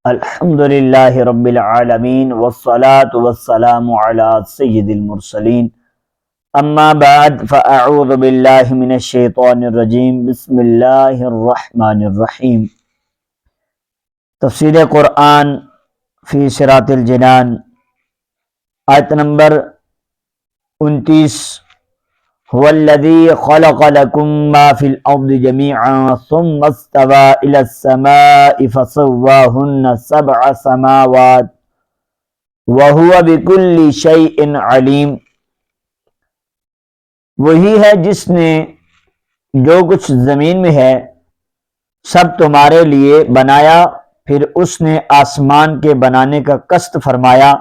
الحمد للہ رب العالمین والصلاة والسلام علی سید المرسلین اما بعد فاعوذ باللہ من الشیطان الرجیم بسم اللہ الرحمن الرحیم۔ تفسیر قرآن فی صراط الجنان، آیت نمبر 29۔ هو الذی خلق لکم ما فی الارض جمیعا ثم استوى الی السماء فسواہن سبع سماوات وہو بکل شیء علیم۔ وہی ہے جس نے جو کچھ زمین میں ہے سب تمہارے لیے بنایا، پھر اس نے آسمان کے بنانے کا قصد فرمایا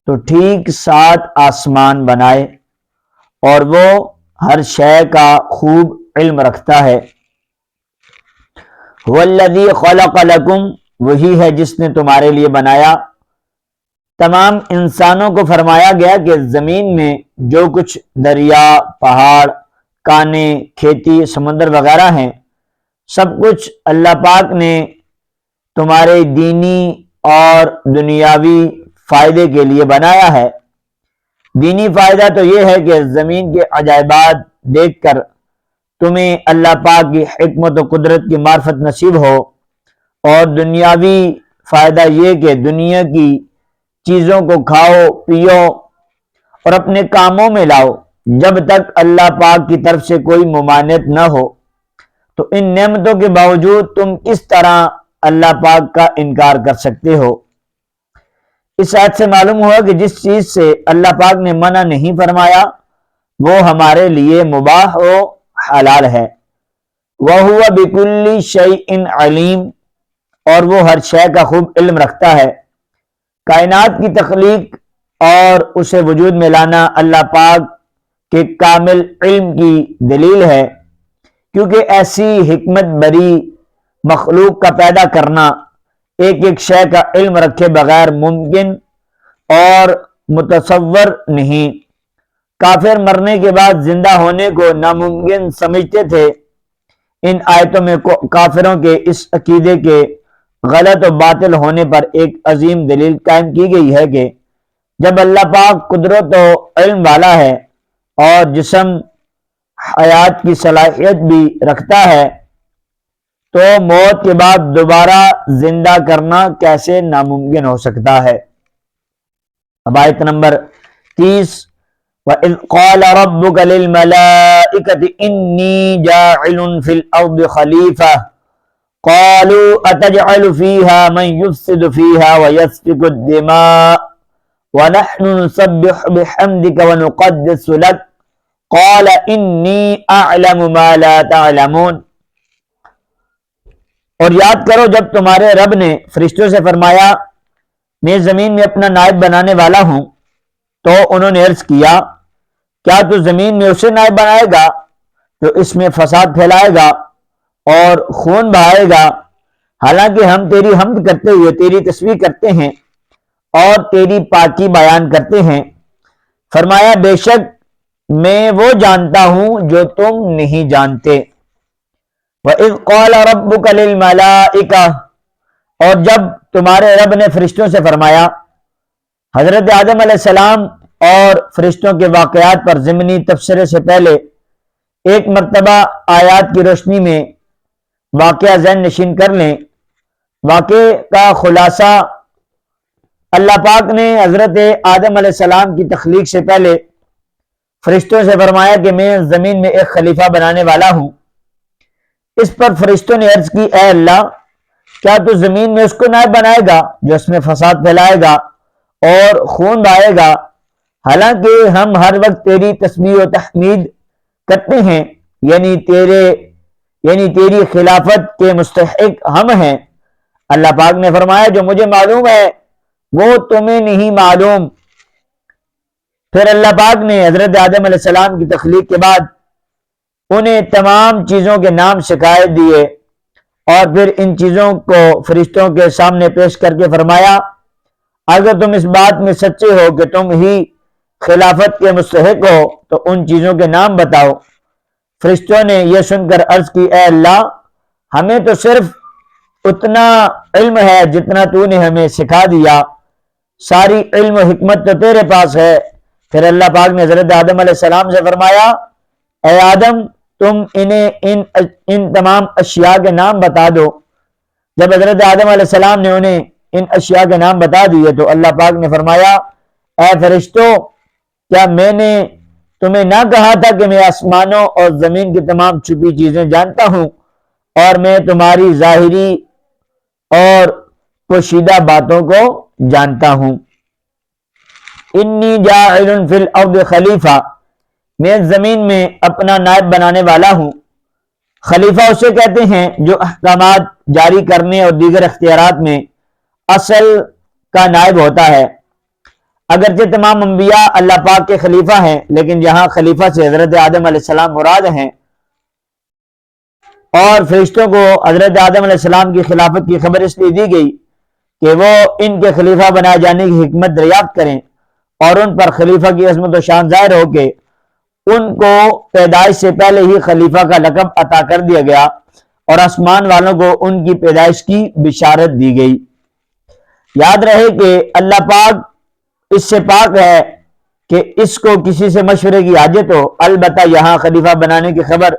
تو ٹھیک 7 آسمان بنائے، اور وہ ہر شے کا خوب علم رکھتا ہے۔ هو الذی خلق لکم، وہی ہے جس نے تمہارے لیے بنایا۔ تمام انسانوں کو فرمایا گیا کہ زمین میں جو کچھ دریا، پہاڑ، کانے، کھیتی، سمندر وغیرہ ہیں، سب کچھ اللہ پاک نے تمہارے دینی اور دنیاوی فائدے کے لیے بنایا ہے۔ دینی فائدہ تو یہ ہے کہ زمین کے عجائبات دیکھ کر تمہیں اللہ پاک کی حکمت و قدرت کی معرفت نصیب ہو، اور دنیاوی فائدہ یہ کہ دنیا کی چیزوں کو کھاؤ، پیو اور اپنے کاموں میں لاؤ جب تک اللہ پاک کی طرف سے کوئی ممانعت نہ ہو۔ تو ان نعمتوں کے باوجود تم کس طرح اللہ پاک کا انکار کر سکتے ہو؟ اس آیت سے معلوم ہوا کہ جس چیز سے اللہ پاک نے منع نہیں فرمایا وہ ہمارے لیے مباح و حلال ہے۔ وَهُوَ بِكُلِّ شَيْءٍ عَلِيمٌ، اور وہ ہر شے کا خوب علم رکھتا ہے۔ کائنات کی تخلیق اور اسے وجود میں لانا اللہ پاک کے کامل علم کی دلیل ہے، کیونکہ ایسی حکمت بری مخلوق کا پیدا کرنا ایک ایک شے کا علم رکھے بغیر ممکن اور متصور نہیں۔ کافر مرنے کے بعد زندہ ہونے کو ناممکن سمجھتے تھے۔ ان آیتوں میں کافروں کے اس عقیدے کے غلط و باطل ہونے پر ایک عظیم دلیل قائم کی گئی ہے کہ جب اللہ پاک قدرت و علم والا ہے اور جسم حیات کی صلاحیت بھی رکھتا ہے تو موت کے بعد دوبارہ زندہ کرنا کیسے ناممکن ہو سکتا ہے؟ اب آیت نمبر 30۔ وَإِذْ قَالَ رَبُّكَ لِلْمَلَائِكَةِ إِنِّي جَاعِلٌ فِي الْأَرْضِ خَلِيفَةً قَالُوا أَتَجْعَلُ فِيهَا مَن يُفْسِدُ فِيهَا وَيَسْفِكُ الدِّمَاءَ وَنَحْنُ نُسَبِّحُ بِحَمْدِكَ وَنُقَدِّسُ لَكَ قَالَ إِنِّي أَعْلَمُ مَا لَا تَعْلَمُونَ۔ اور یاد کرو جب تمہارے رب نے فرشتوں سے فرمایا میں زمین میں اپنا نائب بنانے والا ہوں، تو انہوں نے عرض کیا کیا تو زمین میں اسے نائب بنائے گا جو اس میں فساد پھیلائے گا اور خون بہائے گا، حالانکہ ہم تیری حمد کرتے ہوئے تیری تسبیح کرتے ہیں اور تیری پاکی بیان کرتے ہیں۔ فرمایا بے شک میں وہ جانتا ہوں جو تم نہیں جانتے۔ وَإِذْ قَالَ رَبُّكَ لِلْمَلَائِكَةِ، اور جب تمہارے رب نے فرشتوں سے فرمایا۔ حضرت آدم علیہ السلام اور فرشتوں کے واقعات پر ضمنی تبصرے سے پہلے ایک مرتبہ آیات کی روشنی میں واقعہ ذہن نشین کر لیں۔ واقعے کا خلاصہ، اللہ پاک نے حضرت آدم علیہ السلام کی تخلیق سے پہلے فرشتوں سے فرمایا کہ میں زمین میں ایک خلیفہ بنانے والا ہوں۔ اس پر فرشتوں نے عرض کی اے اللہ، کیا تو زمین میں اس کو نائب بنائے گا جو اس میں فساد پھیلائے گا اور خون بہائے گا، حالانکہ ہم ہر وقت تیری تسبیح و تحمید کرتے ہیں، یعنی تیری خلافت کے مستحق ہم ہیں۔ اللہ پاک نے فرمایا جو مجھے معلوم ہے وہ تمہیں نہیں معلوم۔ پھر اللہ پاک نے حضرت آدم علیہ السلام کی تخلیق کے بعد انہیں تمام چیزوں کے نام سکھائے دیے، اور پھر ان چیزوں کو فرشتوں کے سامنے پیش کر کے فرمایا اگر تم اس بات میں سچے ہو کہ تم ہی خلافت کے مستحق ہو تو ان چیزوں کے نام بتاؤ۔ فرشتوں نے یہ سن کر عرض کی اے اللہ، ہمیں تو صرف اتنا علم ہے جتنا تو نے ہمیں سکھا دیا، ساری علم و حکمت تو تیرے پاس ہے۔ پھر اللہ پاک نے حضرت آدم علیہ السلام سے فرمایا اے آدم تم انہیں ان تمام اشیاء کے نام بتا دو۔ جب حضرت آدم علیہ السلام نے انہیں ان اشیاء کے نام بتا دیے تو اللہ پاک نے فرمایا اے فرشتوں کیا میں نے تمہیں نہ کہا تھا کہ میں آسمانوں اور زمین کی تمام چھپی چیزیں جانتا ہوں اور میں تمہاری ظاہری اور پوشیدہ باتوں کو جانتا ہوں۔ انی جاعل فی الارض خلیفہ، میں زمین میں اپنا نائب بنانے والا ہوں۔ خلیفہ اسے کہتے ہیں جو احکامات جاری کرنے اور دیگر اختیارات میں اصل کا نائب ہوتا ہے۔ اگرچہ تمام انبیاء اللہ پاک کے خلیفہ ہیں، لیکن یہاں خلیفہ سے حضرت آدم علیہ السلام مراد ہیں، اور فرشتوں کو حضرت آدم علیہ السلام کی خلافت کی خبر اس لیے دی گئی کہ وہ ان کے خلیفہ بنائے جانے کی حکمت دریافت کریں اور ان پر خلیفہ کی عظمت و شان ظاہر ہو کے ان کو پیدائش سے پہلے ہی خلیفہ کا لقب عطا کر دیا گیا اور آسمان والوں کو ان کی پیدائش کی بشارت دی گئی۔ یاد رہے کہ اللہ پاک اس سے پاک ہے کہ اس کو کسی سے مشورے کی حاجت ہو، البتہ یہاں خلیفہ بنانے کی خبر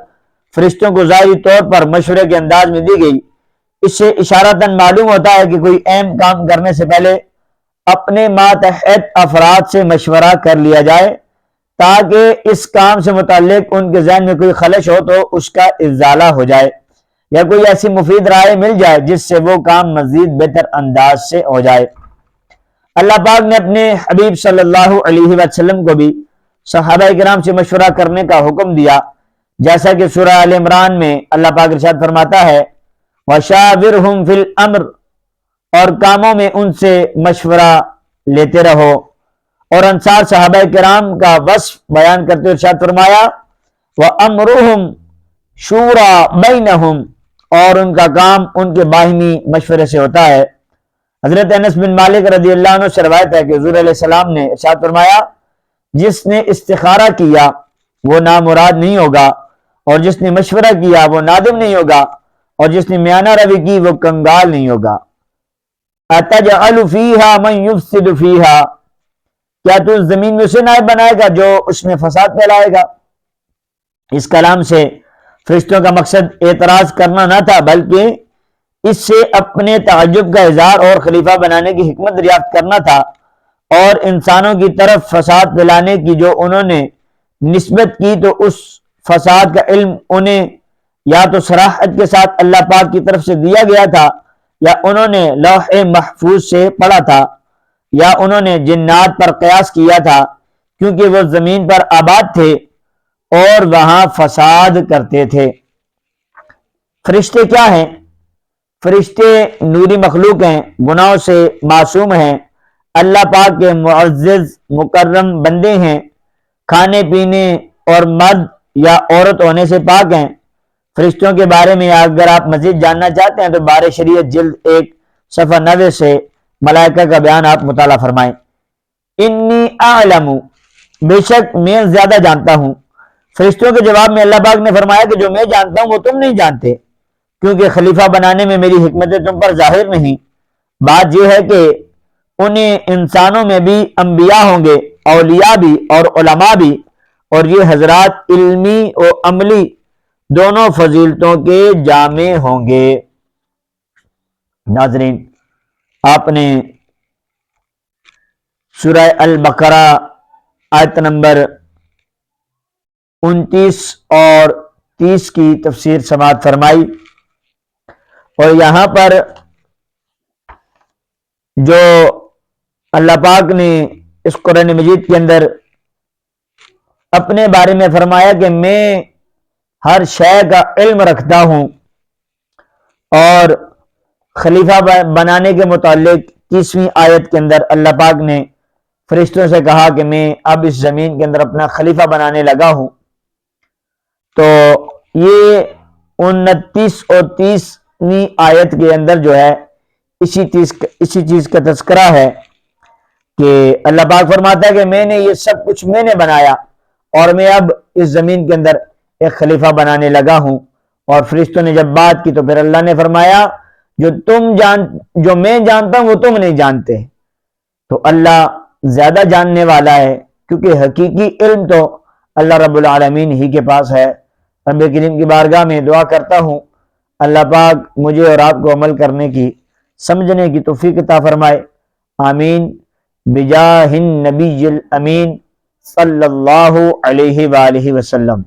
فرشتوں کو ظاہری طور پر مشورے کے انداز میں دی گئی۔ اس سے اشارتاً معلوم ہوتا ہے کہ کوئی اہم کام کرنے سے پہلے اپنے ماتحت افراد سے مشورہ کر لیا جائے تاکہ اس کام سے متعلق ان کے ذہن میں کوئی خلش ہو تو اس کا ازالہ ہو جائے یا کوئی ایسی مفید رائے مل جائے جس سے وہ کام مزید بہتر انداز سے ہو جائے۔ اللہ پاک نے اپنے حبیب صلی اللہ علیہ وسلم کو بھی صحابہ کرام سے مشورہ کرنے کا حکم دیا، جیسا کہ سورہ آل عمران میں اللہ پاک ارشاد فرماتا ہے وَشَاوِرْهُمْ فِي الْأَمْرِ، اور کاموں میں ان سے مشورہ لیتے رہو۔ اور انصار صحابہ کرام کا وصف بیان کرتے ارشاد فرمایا وَأَمْرُهُمْ شُورَى بَيْنَهُمْ، اور ان کا کام ان کے باہمی مشورے سے ہوتا ہے۔ حضرت انس بن مالک رضی اللہ عنہ سے روایت ہے کہ حضور علیہ السلام نے ارشاد فرمایا جس نے استخارہ کیا وہ نامراد نہیں ہوگا، اور جس نے مشورہ کیا وہ نادم نہیں ہوگا، اور جس نے میانہ روی کی وہ کنگال نہیں ہوگا۔ أَتَجْعَلُ فِيهَا مَنْ يُفْسِدُ فِيهَا، کیا تو زمین میں اسے نائب بنائے گا جو اس میں فساد پھیلائے گا؟ اس کلام سے فرشتوں کا مقصد اعتراض کرنا نہ تھا، بلکہ اس سے اپنے تعجب کا اظہار اور خلیفہ بنانے کی حکمت دریافت کرنا تھا، اور انسانوں کی طرف فساد پھیلانے کی جو انہوں نے نسبت کی تو اس فساد کا علم انہیں یا تو صراحت کے ساتھ اللہ پاک کی طرف سے دیا گیا تھا، یا انہوں نے لوح محفوظ سے پڑھا تھا، یا انہوں نے جنات پر قیاس کیا تھا، کیونکہ وہ زمین پر آباد تھے اور وہاں فساد کرتے تھے۔ فرشتے کیا ہیں؟ فرشتے نوری مخلوق ہیں، گناہوں سے معصوم ہیں، اللہ پاک کے معزز مکرم بندے ہیں، کھانے پینے اور مرد یا عورت ہونے سے پاک ہیں۔ فرشتوں کے بارے میں اگر آپ مزید جاننا چاہتے ہیں تو بارِ شریعت جلد 1 صفحہ 90 سے ملائکہ کا بیان آپ مطالعہ فرمائیں۔ انی اعلم، بے شک میں زیادہ جانتا ہوں۔ فرشتوں کے جواب میں اللہ پاک نے فرمایا کہ جو میں جانتا ہوں وہ تم نہیں جانتے، کیونکہ خلیفہ بنانے میں میری حکمتیں تم پر ظاہر نہیں۔ بات یہ ہے کہ انہیں انسانوں میں بھی انبیاء ہوں گے، اولیاء بھی اور علماء بھی، اور یہ حضرات علمی و عملی دونوں فضیلتوں کے جامع ہوں گے۔ ناظرین، آپ نے سورہ البقرہ آیت نمبر 29 اور 30 کی تفسیر سماعت فرمائی، اور یہاں پر جو اللہ پاک نے اس قرآن مجید کے اندر اپنے بارے میں فرمایا کہ میں ہر شے کا علم رکھتا ہوں، اور خلیفہ بنانے کے متعلق 30ویں آیت کے اندر اللہ پاک نے فرشتوں سے کہا کہ میں اب اس زمین کے اندر اپنا خلیفہ بنانے لگا ہوں، تو یہ 29 اور 30ویں آیت کے اندر جو ہے اسی چیز کا تذکرہ ہے کہ اللہ پاک فرماتا ہے کہ میں نے یہ سب کچھ میں نے بنایا اور میں اب اس زمین کے اندر ایک خلیفہ بنانے لگا ہوں۔ اور فرشتوں نے جب بات کی تو پھر اللہ نے فرمایا جو میں جانتا ہوں وہ تم نہیں جانتے. تو اللہ زیادہ جاننے والا ہے، کیونکہ حقیقی علم تو اللہ رب العالمین ہی کے پاس ہے. رب کریم کی بارگاہ میں دعا کرتا ہوں اللہ پاک مجھے اور آپ کو عمل کرنے کی، سمجھنے کی توفیق عطا فرمائے. آمین بجاہ النبی الامین صلی اللہ علیہ وآلہ وسلم.